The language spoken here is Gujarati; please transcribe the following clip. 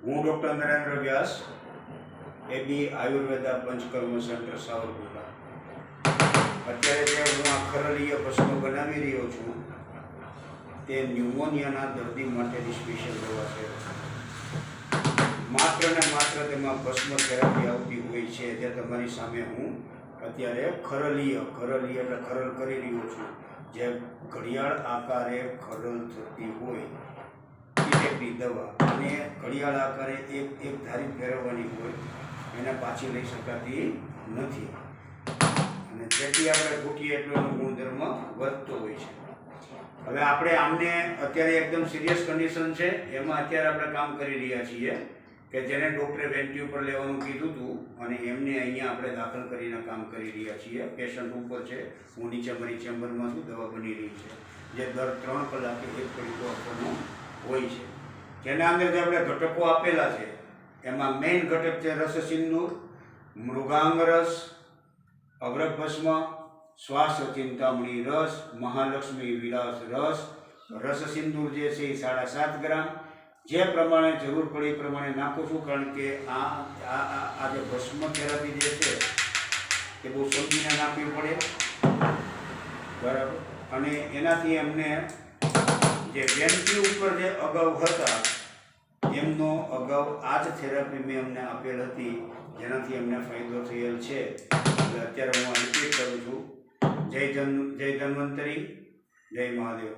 હું ડૉક્ટર નરેન્દ્ર વ્યાસ, એબી આયુર્વેદા પંચકર્મ સેન્ટર સાવરકુંડલા. અત્યારે જે હું આ ખરલીય ભસ્મ બનાવી રહ્યો છું તે ન્યુમોનિયાના દર્દી માટેની સ્પેશિયલ દવા છે. માત્ર ને માત્ર તેમાં ભસ્મ થેરાપી આવતી હોય છે, જે તમારી સામે હું અત્યારે ખરલીય એટલે ખરલ કરી રહ્યો છું. જે ઘડિયાળ આકારે ખરલ થતી હોય એ દવા, અને ઘડિયાળ આકારે એક ધારી ફેરવવાની હોય, એને પાછી લઈ શકાતી નથી, અને જેથી આપણે ફૂટીએ એટલો એનો ગુણધર્મ વધતો હોય છે. હવે આપણે આમને અત્યારે એકદમ સિરિયસ કન્ડિશન છે, એમાં અત્યારે આપણે કામ કરી રહ્યા છીએ કે જેને ડૉક્ટરે વેન્ટ્યુ પર લેવાનું કીધું હતું, અને એમને અહીંયા આપણે દાખલ કરીને કામ કરી રહ્યા છીએ. પેશન્ટ ઉપર છે, હું નીચે મારી ચેમ્બરમાં છું, દવા બની રહી છે, જે દર 3 કલાકે એક પડીકો આપવાનો હોય છે. જેના અંદર જે આપણે ઘટકો આપેલા છે એમાં મેઇન ઘટક છે રસસિંદૂર, મૃગાંગ રસ, અવરક ભસ્મ, શ્વાસ ચિંતામણી રસ, મહાલક્ષ્મી વિલાસ રસ. રસસિંદૂર જે છે એ 7.5 ગ્રામ, જે પ્રમાણે જરૂર પડે એ પ્રમાણે નાખું છું, કારણ કે આ જે ભસ્મ થેરાપી જે છે એ બહુ સમજીને નાખવી પડે, બરાબર. અને એનાથી એમને જે વેન્ટ્યુ ઉપર જે અગાઉ હતા એમનો અગાઉ આ જ થેરાપી મેં અમને આપેલ હતી, જેનાથી એમને ફાયદો થયેલ છે. એટલે અત્યારે હું આ રિપીટ કરું છું. જય ધન્વંતરી, જય મહાદેવ.